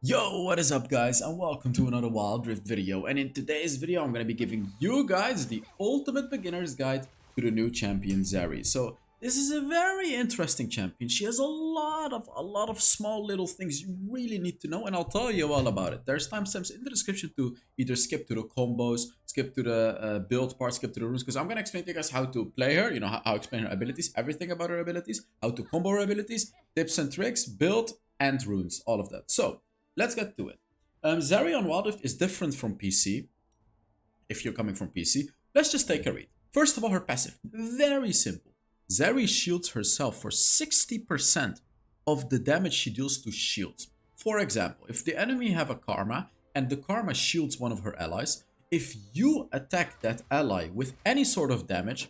Yo, what is up guys, and welcome to another Wild Rift video. And in today's video I'm going to be giving you guys the ultimate beginner's guide to the new champion Zeri. So this is a very interesting champion. She has a lot of small little things you really need to know, and I'll tell you all about it. There's timestamps in the description to either skip to the combos, skip to the build part, skip to the runes, because I'm going to explain to you guys how to play her, how to explain her abilities, everything about her abilities, how to combo her abilities, tips and tricks, build, and runes, all of that. So let's get to it. Zeri on Wild Rift is different from PC. If you're coming from PC, let's just take a read. First of all, her passive. Very simple. Zeri shields herself for 60% of the damage she deals to shields. For example, if the enemy have a Karma and the Karma shields one of her allies, if you attack that ally with any sort of damage,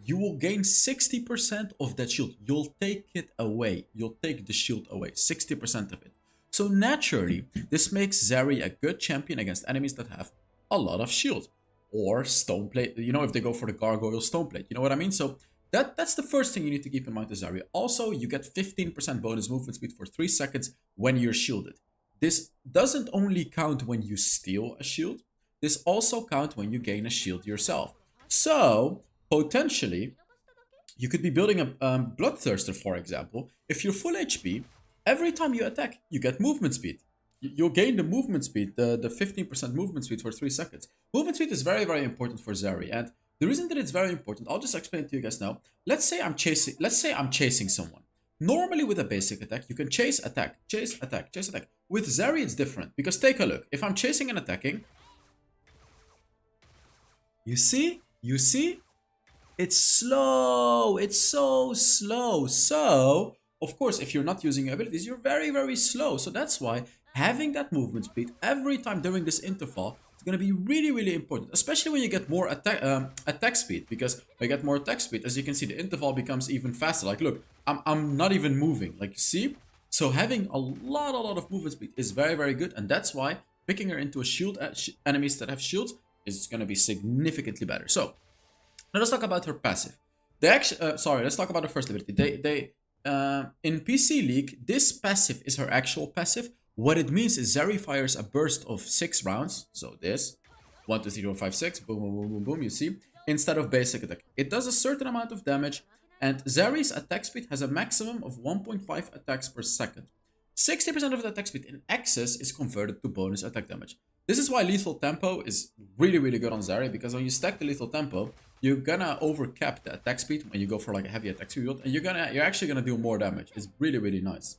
you will gain 60% of that shield. You'll take it away. You'll take the shield away, 60% of it. So naturally, this makes Zeri a good champion against enemies that have a lot of shield. Or stone plate, if they go for the gargoyle stone plate, you know what I mean? So that's the first thing you need to keep in mind with Zeri. Also, you get 15% bonus movement speed for 3 seconds when you're shielded. This doesn't only count when you steal a shield, this also counts when you gain a shield yourself. So, potentially, you could be building a Bloodthirster, for example. If you're full HP, every time you attack, you get movement speed. You'll gain the movement speed, the 15% movement speed for 3 seconds. Movement speed is very, very important for Zeri. And the reason that it's very important, I'll just explain it to you guys now. Let's say I'm chasing someone. Normally with a basic attack, you can chase, attack, chase, attack, chase, attack. With Zeri, it's different. Because take a look. If I'm chasing and attacking, you see? You see? It's slow. It's so slow. So, of course, if you're not using your abilities, you're very, very slow. So that's why having that movement speed every time during this interval is going to be really, really important. Especially when you get more attack speed. Because when you get more attack speed, as you can see, the interval becomes even faster. Like, look, I'm not even moving. Like, you see? So having a lot of movement speed is very, very good. And that's why picking her into a shield enemies that have shields is going to be significantly better. So, now let's talk about her passive. Let's talk about her first ability. In PC League, this passive is her actual passive. What it means is Zeri fires a burst of 6 rounds. So this, 1, 2, 3, 4, 5, 6, boom, boom, boom, boom, boom, you see, instead of basic attack. It does a certain amount of damage, and Zeri's attack speed has a maximum of 1.5 attacks per second. 60% of the attack speed in excess is converted to bonus attack damage. This is why lethal tempo is really, really good on Zeri, because when you stack the lethal tempo, you're gonna overcap the attack speed when you go for like a heavy attack speed build, and you're actually gonna do more damage. It's really, really nice.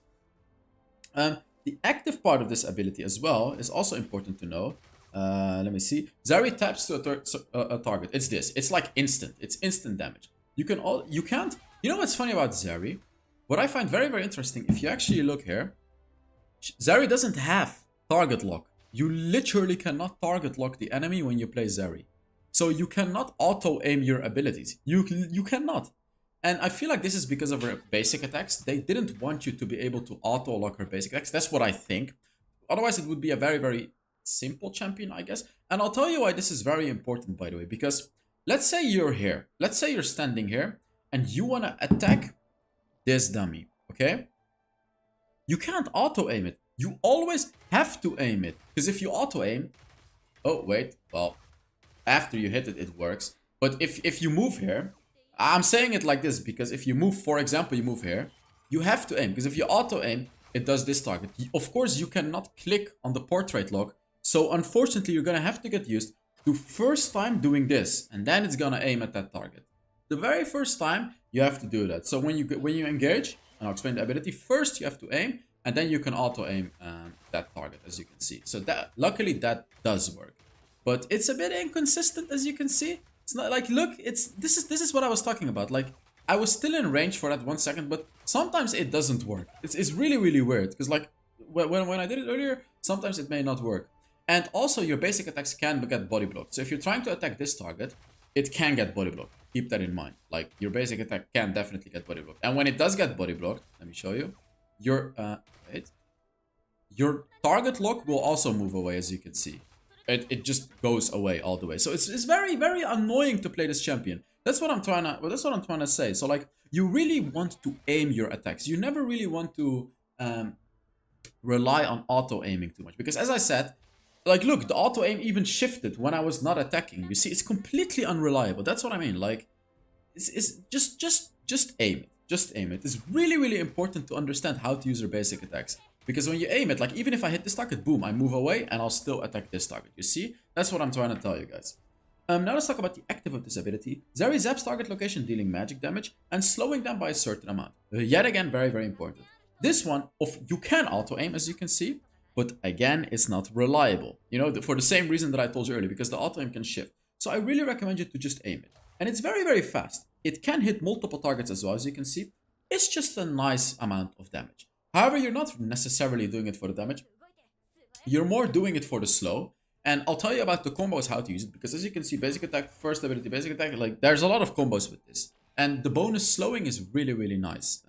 The active part of this ability as well is also important to know. Let me see. Zeri taps to a target. It's this. It's like instant. It's instant damage. You can't. You know what's funny about Zeri? What I find very, very interesting, if you actually look here, Zeri doesn't have target lock. You literally cannot target lock the enemy when you play Zeri. So you cannot auto-aim your abilities. You cannot. And I feel like this is because of her basic attacks. They didn't want you to be able to auto-lock her basic attacks. That's what I think. Otherwise, it would be a very, very simple champion, I guess. And I'll tell you why this is very important, by the way. Because let's say you're here. Let's say you're standing here and you want to attack this dummy, okay? You can't auto-aim it. You always have to aim it. Because if you auto-aim... Oh, wait. Well, after you hit it, it works. But if you move here... I'm saying it like this because if you move, for example, you move here, you have to aim. Because if you auto-aim, it does this target. Of course, you cannot click on the portrait lock. So unfortunately, you're going to have to get used to first time doing this. And then it's going to aim at that target. The very first time, you have to do that. So when you engage, and I'll explain the ability, first you have to aim. And then you can auto-aim that target, as you can see. So luckily, that does work. But it's a bit inconsistent, as you can see. It's not like, look, this is what I was talking about. Like, I was still in range for that 1 second, but sometimes it doesn't work. It's really, really weird. Because like, when I did it earlier, sometimes it may not work. And also, your basic attacks can get body blocked. So if you're trying to attack this target, it can get body blocked. Keep that in mind. Like, your basic attack can definitely get body blocked. And when it does get body blocked, let me show you. Your target lock will also move away, as you can see. It just goes away all the way. So it's very, very annoying to play this champion. That's what I'm trying to say. So like, you really want to aim your attacks. You never really want to rely on auto aiming too much. Because as I said, like, look, the auto aim even shifted when I was not attacking. You see, it's completely unreliable. That's what I mean. Like, it's just aim it. Just aim it. It's really, really important to understand how to use your basic attacks. Because when you aim it, like, even if I hit this target, boom, I move away and I'll still attack this target. You see? That's what I'm trying to tell you guys. Now let's talk about the active of this ability. Zeri zaps target location, dealing magic damage and slowing them by a certain amount. Yet again, very, very important. This one, you can auto-aim, as you can see, but again, it's not reliable. You know, for the same reason that I told you earlier, because the auto-aim can shift. So I really recommend you to just aim it. And it's very, very fast. It can hit multiple targets as well, as you can see. It's just a nice amount of damage. However, you're not necessarily doing it for the damage. You're more doing it for the slow. And I'll tell you about the combos, how to use it, because as you can see, basic attack, first ability, basic attack, like, there's a lot of combos with this. And the bonus slowing is really, really nice.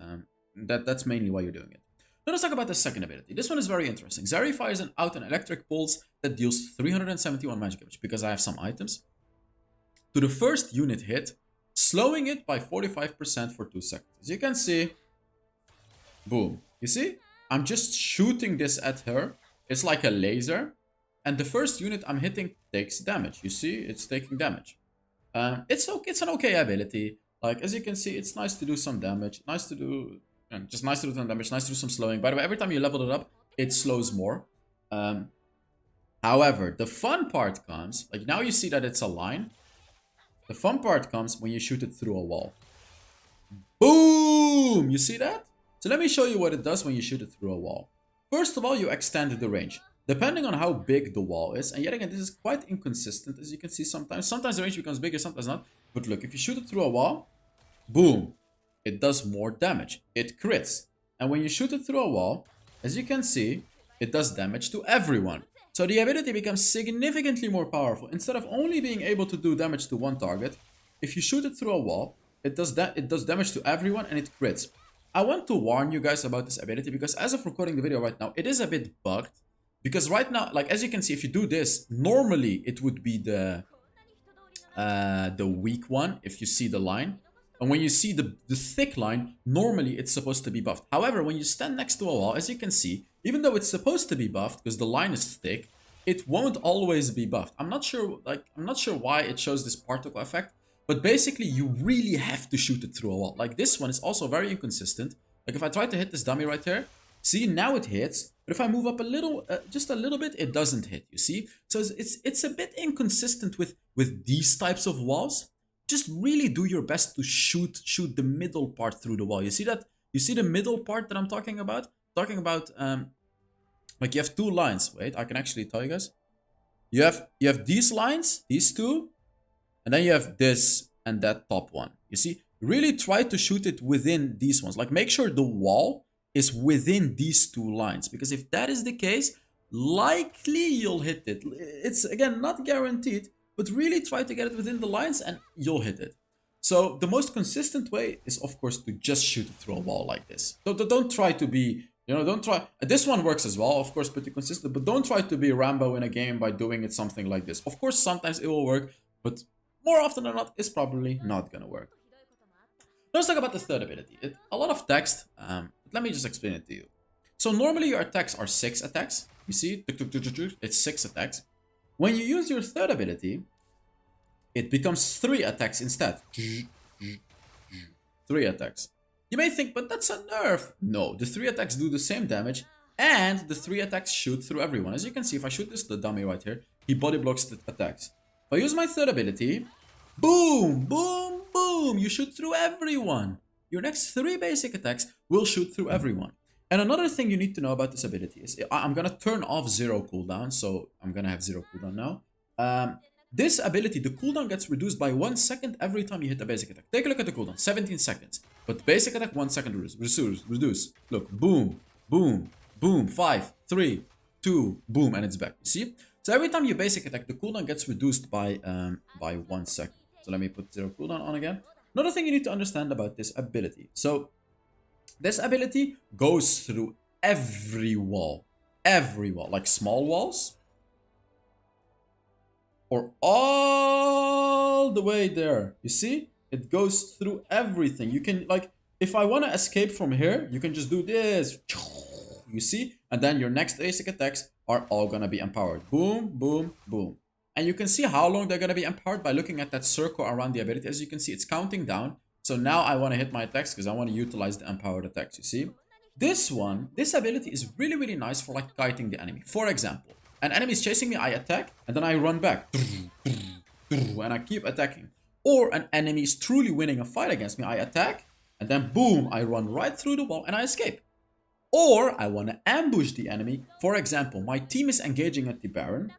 That's mainly why you're doing it. Now let's talk about the second ability. This one is very interesting. Zeri fires out an electric pulse that deals 371 magic damage, because I have some items. To the first unit hit, slowing it by 45% for 2 seconds. As you can see, boom. You see? I'm just shooting this at her. It's like a laser. And the first unit I'm hitting takes damage. You see, it's taking damage. It's okay. It's an okay ability. Like, as you can see, it's nice to do some damage. Nice to do, just nice to do some damage. Nice to do some slowing. By the way, every time you level it up, it slows more. However, the fun part comes, like, now you see that it's a line. The fun part comes when you shoot it through a wall. Boom! You see that? So let me show you what it does when you shoot it through a wall. First of all, you extend the range. Depending on how big the wall is, and yet again, this is quite inconsistent, as you can see sometimes. Sometimes the range becomes bigger, sometimes not. But look, if you shoot it through a wall, boom, it does more damage. It crits. And when you shoot it through a wall, as you can see, it does damage to everyone. So the ability becomes significantly more powerful. Instead of only being able to do damage to one target, if you shoot it through a wall, it does damage to everyone and it crits. I want to warn you guys about this ability because as of recording the video right now, it is a bit bugged. Because right now, like, as you can see, if you do this, normally it would be the weak one, if you see the line. And when you see the thick line, normally it's supposed to be buffed. However, when you stand next to a wall, as you can see, even though it's supposed to be buffed, because the line is thick, it won't always be buffed. I'm not sure why it shows this particle effect, but basically you really have to shoot it through a wall. Like, this one is also very inconsistent. Like, if I try to hit this dummy right here, see, now it hits, but if I move up a little, just a little bit, it doesn't hit, you see? So it's a bit inconsistent with these types of walls. Just really do your best to shoot the middle part through the wall. You see that? You see the middle part that I'm talking about? Talking about, like, you have two lines. Wait, I can actually tell you guys. You have these lines, these two, and then you have this and that top one. You see? Really try to shoot it within these ones. Like, make sure the wall is within these two lines, because if that is the case, likely you'll hit it. It's, again, not guaranteed, but really try to get it within the lines and you'll hit it. So the most consistent way is, of course, to just shoot it through a wall like this. Don't try to be, don't try. This one works as well, of course, pretty consistent, but don't try to be Rambo in a game by doing it something like this. Of course, sometimes it will work, but more often than not, it's probably not gonna work. Let's talk about the third ability. A lot of text. Let me just explain it to you. So normally your attacks are 6 attacks. You see, it's 6 attacks. When you use your third ability, it becomes 3 attacks instead. 3 attacks. You may think, but that's a nerf. No, the 3 attacks do the same damage, and the 3 attacks shoot through everyone. As you can see, if I shoot the dummy right here, he body blocks the attacks. If I use my third ability, boom, boom, boom, you shoot through everyone. Your next 3 basic attacks will shoot through everyone. And another thing you need to know about this ability is, I'm gonna turn off 0 cooldown, so I'm gonna have 0 cooldown now. This ability, the cooldown gets reduced by 1 second every time you hit a basic attack. Take a look at the cooldown, 17 seconds. But basic attack, 1 second reduce. Look, boom, boom, boom, 5, 3, 2, boom, and it's back. You see? So every time you basic attack, the cooldown gets reduced by 1 second. So let me put 0 cooldown on again. Another thing you need to understand about this ability. So this ability goes through every wall, like small walls, or all the way there. You see? It goes through everything. You can, like, if I want to escape from here, you can just do this. You see? And then your next basic attacks are all gonna be empowered. Boom, boom, boom. And you can see how long they're gonna be empowered by looking at that circle around the ability. As you can see, it's counting down. So now I wanna hit my attacks because I wanna utilize the empowered attacks, you see? This ability is really, really nice for like kiting the enemy. For example, an enemy is chasing me, I attack, and then I run back. And I keep attacking. Or an enemy is truly winning a fight against me, I attack, and then boom, I run right through the wall and I escape. Or I want to ambush the enemy. For example, my team is engaging at the Baron.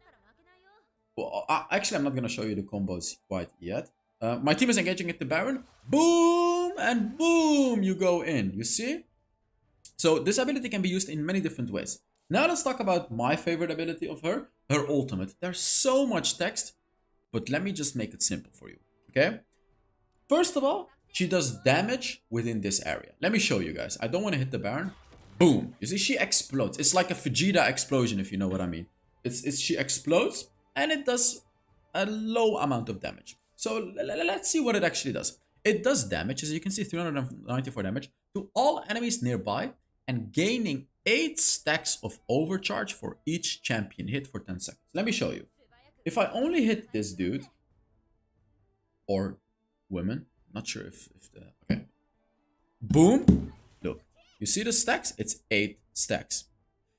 Well, actually, I'm not going to show you the combos quite yet. My team is engaging at the Baron. Boom and boom, you go in. You see? So this ability can be used in many different ways. Now let's talk about my favorite ability of her ultimate. There's so much text, but let me just make it simple for you. Okay? First of all, she does damage within this area. Let me show you guys. I don't want to hit the Baron. Boom. You see, she explodes. It's like a Vegeta explosion, if you know what I mean. She explodes, and it does a low amount of damage. So let's see what it actually does. It does damage, as you can see, 394 damage to all enemies nearby, and gaining 8 stacks of overcharge for each champion hit for 10 seconds. Let me show you. If I only hit this dude, or women, not sure if the... Okay. Boom. Look. You see the stacks? It's 8 stacks.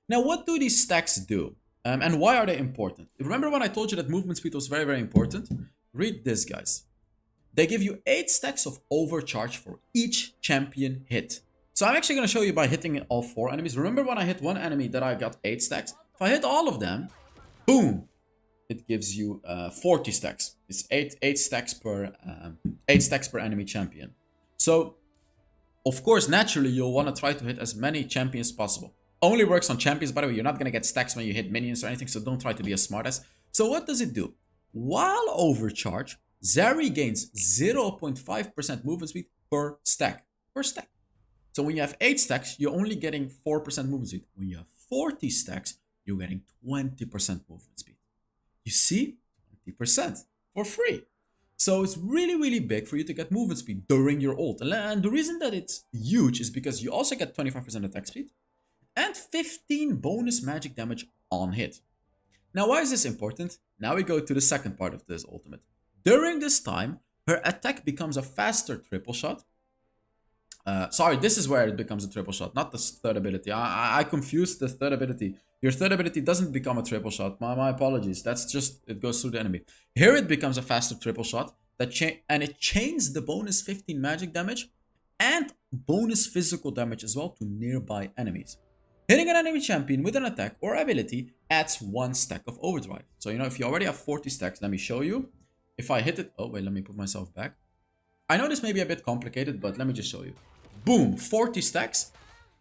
Now, what do these stacks do? And why are they important? Remember when I told you that movement speed was very, very important? Read this, guys. They give you 8 stacks of overcharge for each champion hit. So I'm actually going to show you by hitting all 4 enemies. Remember when I hit one enemy that I got 8 stacks? If I hit all of them, boom, it gives you 40 stacks. It's 8 stacks per 8 stacks per enemy champion. So, of course, naturally, you'll want to try to hit as many champions as possible. Only works on champions, by the way. You're not going to get stacks when you hit minions or anything, so don't try to be a smartass. So what does it do? While overcharge, Zeri gains 0.5% movement speed per stack. So when you have 8 stacks, you're only getting 4% movement speed. When you have 40 stacks, you're getting 20% movement speed. You see? 20% for free. So it's really, really big for you to get movement speed during your ult. And the reason that it's huge is because you also get 25% attack speed and 15 bonus magic damage on hit. Now, why is this important? Now we go to the second part of this ultimate. During this time, her attack becomes a faster triple shot. Sorry, this is where it becomes a triple shot, not the third ability. I confused the third ability. Your third ability doesn't become a triple shot. My apologies. That's just, it goes through the enemy. Here it becomes a faster triple shot and it chains the bonus 15 magic damage and bonus physical damage as well to nearby enemies. Hitting an enemy champion with an attack or ability adds 1 stack of overdrive. So, you know, if you already have 40 stacks, let me show you. If I hit it, oh wait, let me put myself back. I know this may be a bit complicated, but let me just show you. Boom, 40 stacks,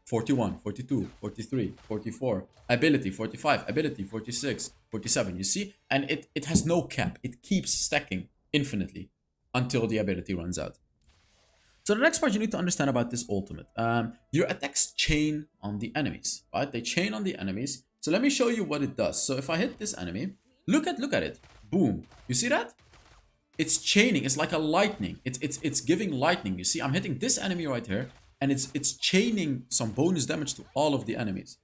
41, 42, 43, 44, ability 45, ability 46, 47, you see? And it has no cap. It keeps stacking infinitely until the ability runs out. So the next part you need to understand about this ultimate. Your attacks chain on the enemies, right? They chain on the enemies. So let me show you what it does. So if I hit this enemy, look at it. Boom. You see that? It's chaining. It's like a lightning. It's giving lightning. You see, I'm hitting this enemy right here, and it's chaining some bonus damage to all of the enemies.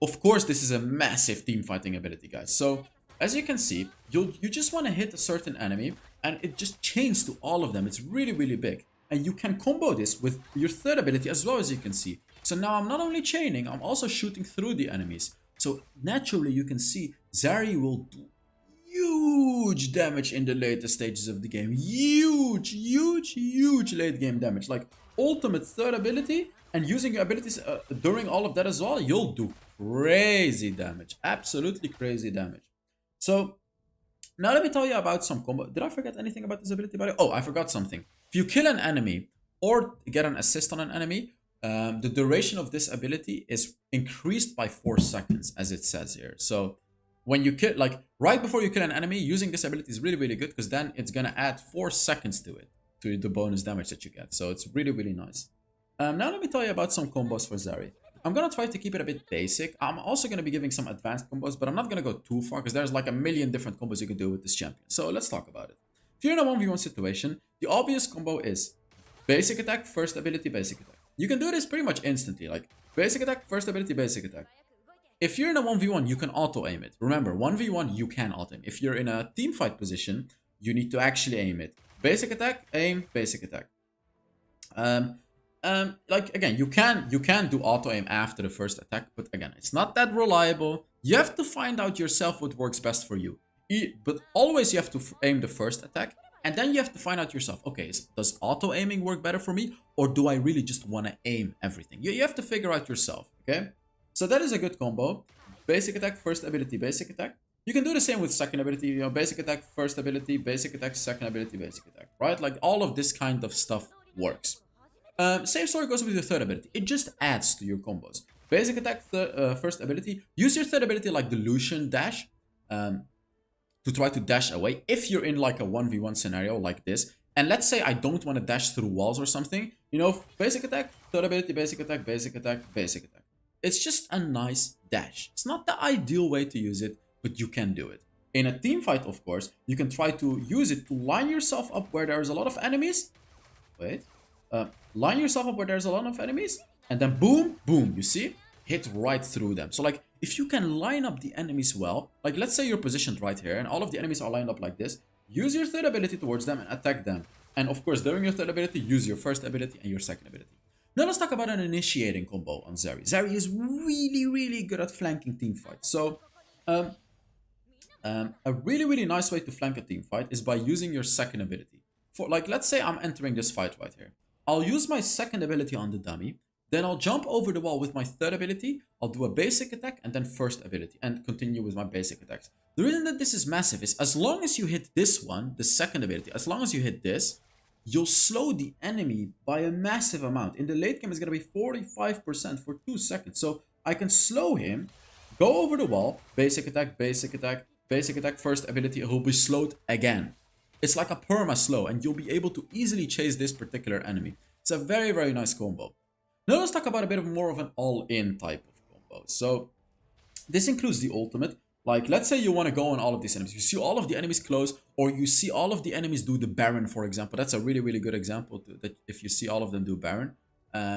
Of course, this is a massive team fighting ability, guys. So as you can see, you just want to hit a certain enemy, and it just chains to all of them. It's really, really big. And you can combo this with your third ability as well, as you can see. So now I'm not only chaining, I'm also shooting through the enemies. So naturally, you can see Zeri will do huge damage in the later stages of the game. Huge late game damage. Like ultimate third ability and using your abilities during all of that as well, you'll do crazy damage. Absolutely crazy damage. So now let me tell you about some combo. Did I forget anything about this ability? Oh, I forgot something. If you kill an enemy or get an assist on an enemy, the duration of this ability is increased by 4 seconds, as it says here. So when you kill, like right before you kill an enemy, using this ability is really, really good because then it's gonna add 4 seconds to it, to the bonus damage that you get. So it's really, really nice. Now let me tell you about some combos for Zeri. I'm gonna try to keep it a bit basic. I'm also gonna be giving some advanced combos, but I'm not gonna go too far because there's like a million different combos you can do with this champion. So let's talk about it. If you're in a 1v1 situation, the obvious combo is basic attack, first ability, basic attack. You can do this pretty much instantly. Like basic attack, first ability, basic attack. If you're in a 1v1, you can auto-aim it. Remember, 1v1, you can auto-aim. If you're in a team fight position, you need to actually aim it. Basic attack, aim, basic attack. Like again, you can do auto-aim after the first attack, but again, it's not that reliable. You have to find out yourself what works best for you. But always you have to aim the first attack, and then you have to find out yourself, okay, does auto-aiming work better for me, or do I really just want to aim everything? You have to figure out yourself, okay? So that is a good combo. Basic attack, first ability, basic attack. You can do the same with second ability, you know, basic attack, first ability, basic attack, second ability, basic attack, right? Like all of this kind of stuff works. Same story goes with your third ability. It just adds to your combos. Basic attack, first ability. Use your third ability like the Lucian dash to try to dash away. If you're in like a 1v1 scenario like this, and let's say I don't want to dash through walls or something, you know, basic attack, third ability, basic attack, basic attack, basic attack. It's just a nice dash. It's not the ideal way to use it, but you can do it. In a team fight, of course, you can try to use it to line yourself up where there's a lot of enemies. Wait. Line yourself up where there's a lot of enemies, and then boom, boom, you see? Hit right through them. So like, if you can line up the enemies well, like let's say you're positioned right here, and all of the enemies are lined up like this, use your third ability towards them and attack them. And of course, during your third ability, use your first ability and your second ability. Now let's talk about an initiating combo on Zeri. Zeri is really, really good at flanking team fights. So, a really, really nice way to flank a team fight is by using your second ability. For like, let's say I'm entering this fight right here. I'll use my second ability on the dummy, then I'll jump over the wall with my third ability, I'll do a basic attack and then first ability, and continue with my basic attacks. The reason that this is massive is as long as you hit this one, the second ability, as long as you hit this, you'll slow the enemy by a massive amount. In the late game, it's going to be 45% for 2 seconds. So I can slow him, go over the wall, basic attack, basic attack, basic attack, first ability, he'll be slowed again. It's like a perma slow, and you'll be able to easily chase this particular enemy. It's a very, very nice combo. Now let's talk about a bit more of an all-in type of combo. So this includes the ultimate. Like, let's say you want to go on all of these enemies. You see all of the enemies close, or you see all of the enemies do the Baron, for example. That's a really, really good example that if you see all of them do Baron.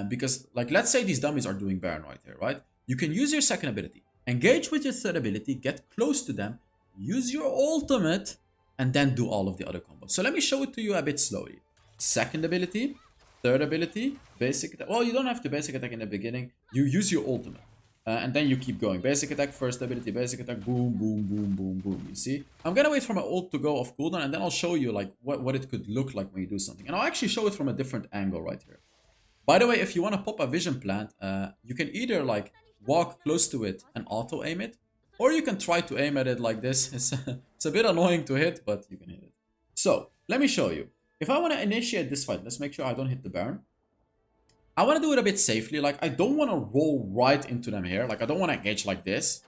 Because, like, let's say these dummies are doing Baron right here, right? You can use your second ability. Engage with your third ability, get close to them, use your ultimate, and then do all of the other combos. So let me show it to you a bit slowly. Second ability, third ability, basic attack. Well, you don't have to basic attack in the beginning. You use your ultimate. And then you keep going. Basic attack, first ability, basic attack, boom, boom, boom, boom, boom. You see? I'm gonna wait for my ult to go off cooldown, and then I'll show you like what it could look like when you do something. And I'll actually show it from a different angle right here. By the way, if you want to pop a vision plant, you can either like walk close to it and auto aim it, or you can try to aim at it like this. It's a bit annoying to hit, but you can hit it. So, let me show you. If I want to initiate this fight, let's make sure I don't hit the Baron. I want to do it a bit safely. Like, I don't want to roll right into them here. Like, I don't want to engage like this.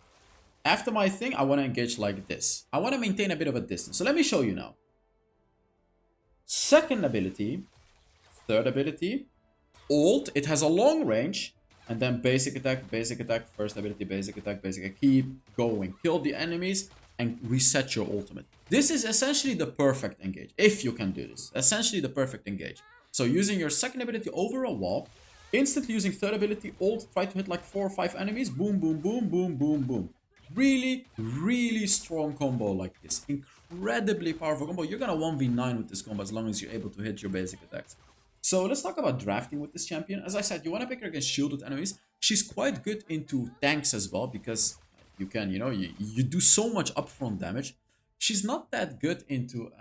After my thing, I want to engage like this. I want to maintain a bit of a distance. So, let me show you now. Second ability, third ability, ult. It has a long range. And then basic attack, first ability, basic attack, basic attack. Keep going. Kill the enemies and reset your ultimate. This is essentially the perfect engage. If you can do this. Essentially the perfect engage. So using your second ability over a wall. Instantly using third ability, ult. Try to hit like 4 or 5 enemies. Boom, boom, boom, boom, boom, boom. Really, really strong combo like this. Incredibly powerful combo. You're gonna 1v9 with this combo as long as you're able to hit your basic attacks. So let's talk about drafting with this champion. As I said, you want to pick her against shielded enemies. She's quite good into tanks as well because you can, you know, you do so much upfront damage. She's not that good into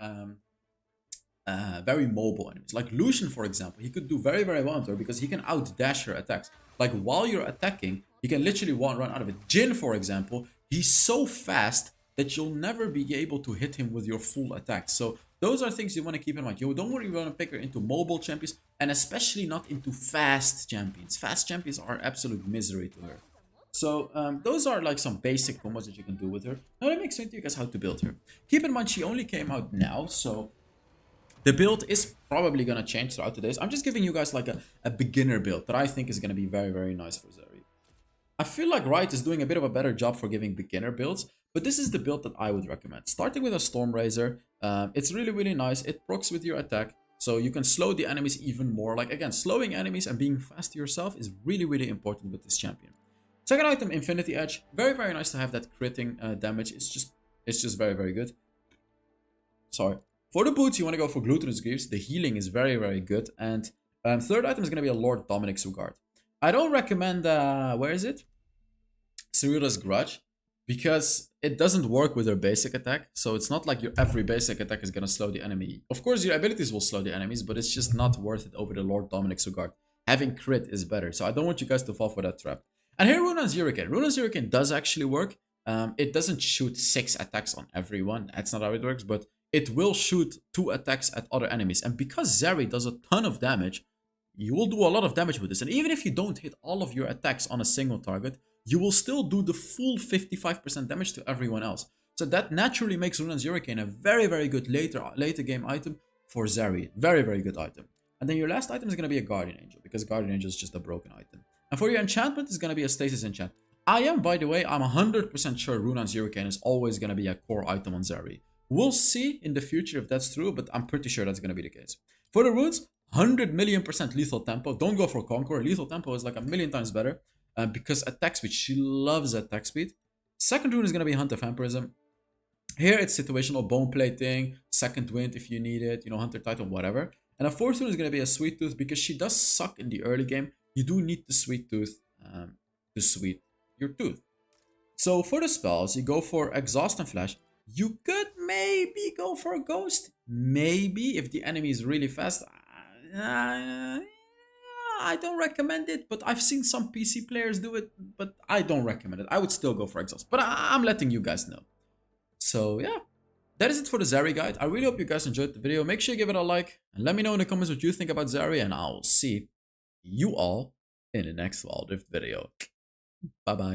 very mobile enemies. Like Lucian, for example, he could do very, very well into her because he can outdash her attacks. Like while you're attacking, he can literally run out of it. Jhin, for example, he's so fast that you'll never be able to hit him with your full attack. So those are things you want to keep in mind. You don't really want to pick her into mobile champions, and especially not into fast champions. Fast champions are absolute misery to her. So those are like some basic combos that you can do with her. Now let me explain to you guys how to build her. Keep in mind she only came out now, so the build is probably going to change throughout the days. I'm just giving you guys like a beginner build that I think is going to be very, very nice for Zeri. I feel like Riot is doing a bit of a better job for giving beginner builds, but this is the build that I would recommend. Starting with a Storm Razor, it's really, really nice. It procs with your attack. So you can slow the enemies even more. Like again, slowing enemies and being fast yourself is really, really important with this champion. Second item, Infinity Edge. Very, very nice to have that critting damage. It's just very, very good. Sorry. For the boots, you want to go for Glutinous Greaves. The healing is very, very good. And third item is going to be a Lord Dominic's Regard. I don't recommend, where is it? Cerula's Grudge. Because it doesn't work with her basic attack. So it's not like your every basic attack is going to slow the enemy. Of course, your abilities will slow the enemies, but it's just not worth it over the Lord Dominic's Regard. Having crit is better. So I don't want you guys to fall for that trap. And here Runan's Hurricane. Runan's Hurricane does actually work. It doesn't shoot 6 attacks on everyone. That's not how it works, but it will shoot 2 attacks at other enemies. And because Zeri does a ton of damage, you will do a lot of damage with this. And even if you don't hit all of your attacks on a single target, you will still do the full 55% damage to everyone else. So that naturally makes Runan's Hurricane a very, very good later game item for Zeri. Very, very good item. And then your last item is going to be a Guardian Angel, because Guardian Angel is just a broken item. And for your enchantment, it's going to be a Stasis enchant. I am, by the way, I'm 100% sure Runan's Hurricane is always going to be a core item on Zeri. We'll see in the future if that's true, but I'm pretty sure that's going to be the case. For the runes, 100,000,000% lethal tempo. Don't go for Conqueror. Lethal tempo is like a million times better because attack speed. She loves attack speed. Second rune is going to be Hunt of Vampirism. Here it's situational bone plating, second wind if you need it, Hunter Titan, whatever. And a fourth rune is going to be a Sweet Tooth because she does suck in the early game. You do need the Sweet Tooth to sweet your tooth. So for the spells, you go for Exhaust and Flash. You could maybe go for a Ghost. Maybe if the enemy is really fast. I don't recommend it, but I've seen some PC players do it, but I don't recommend it. I would still go for Exhaust, but I'm letting you guys know. So yeah, that is it for the Zeri guide. I really hope you guys enjoyed the video. Make sure you give it a like and let me know in the comments what you think about Zeri, and I'll see you all in the next Wild Rift video. Bye bye.